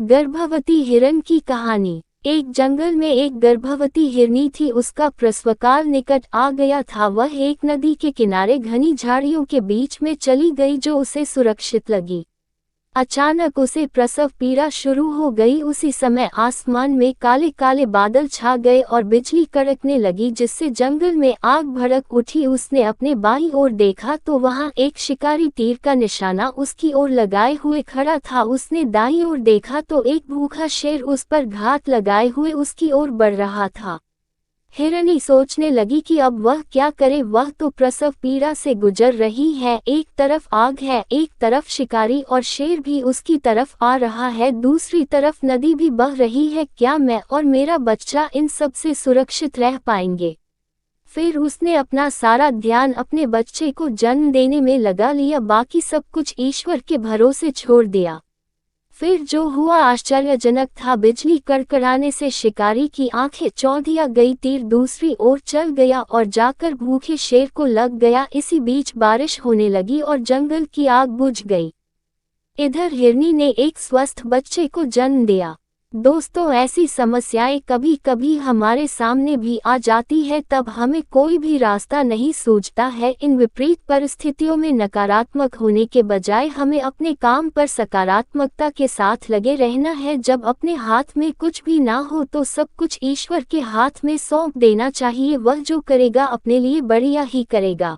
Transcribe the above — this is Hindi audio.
गर्भवती हिरन की कहानी। एक जंगल में एक गर्भवती हिरनी थी। उसका प्रसवकाल निकट आ गया था। वह एक नदी के किनारे घनी झाड़ियों के बीच में चली गई जो उसे सुरक्षित लगी। अचानक उसे प्रसव पीड़ा शुरू हो गई। उसी समय आसमान में काले काले बादल छा गए और बिजली कड़कने लगी, जिससे जंगल में आग भड़क उठी। उसने अपने बाईं ओर देखा तो वहां एक शिकारी तीर का निशाना उसकी ओर लगाए हुए खड़ा था। उसने दाईं ओर देखा तो एक भूखा शेर उस पर घात लगाए हुए उसकी ओर बढ़ रहा था। हिरनी सोचने लगी कि अब वह क्या करे। वह तो प्रसव पीड़ा से गुजर रही है। एक तरफ आग है, एक तरफ शिकारी और शेर भी उसकी तरफ आ रहा है, दूसरी तरफ नदी भी बह रही है। क्या मैं और मेरा बच्चा इन सब से सुरक्षित रह पाएंगे? फिर उसने अपना सारा ध्यान अपने बच्चे को जन्म देने में लगा लिया। बाकी सब कुछ ईश्वर के भरोसे छोड़ दिया। फिर जो हुआ आश्चर्यजनक था। बिजली कड़कड़ाने से शिकारी की आंखें चौंधिया गई। तीर दूसरी ओर चल गया और जाकर भूखे शेर को लग गया। इसी बीच बारिश होने लगी और जंगल की आग बुझ गई। इधर हिरनी ने एक स्वस्थ बच्चे को जन्म दिया। दोस्तों, ऐसी समस्याएं कभी कभी हमारे सामने भी आ जाती है, तब हमें कोई भी रास्ता नहीं सूझता है। इन विपरीत परिस्थितियों में नकारात्मक होने के बजाय हमें अपने काम पर सकारात्मकता के साथ लगे रहना है। जब अपने हाथ में कुछ भी ना हो तो सब कुछ ईश्वर के हाथ में सौंप देना चाहिए। वह जो करेगा अपने लिए बढ़िया ही करेगा।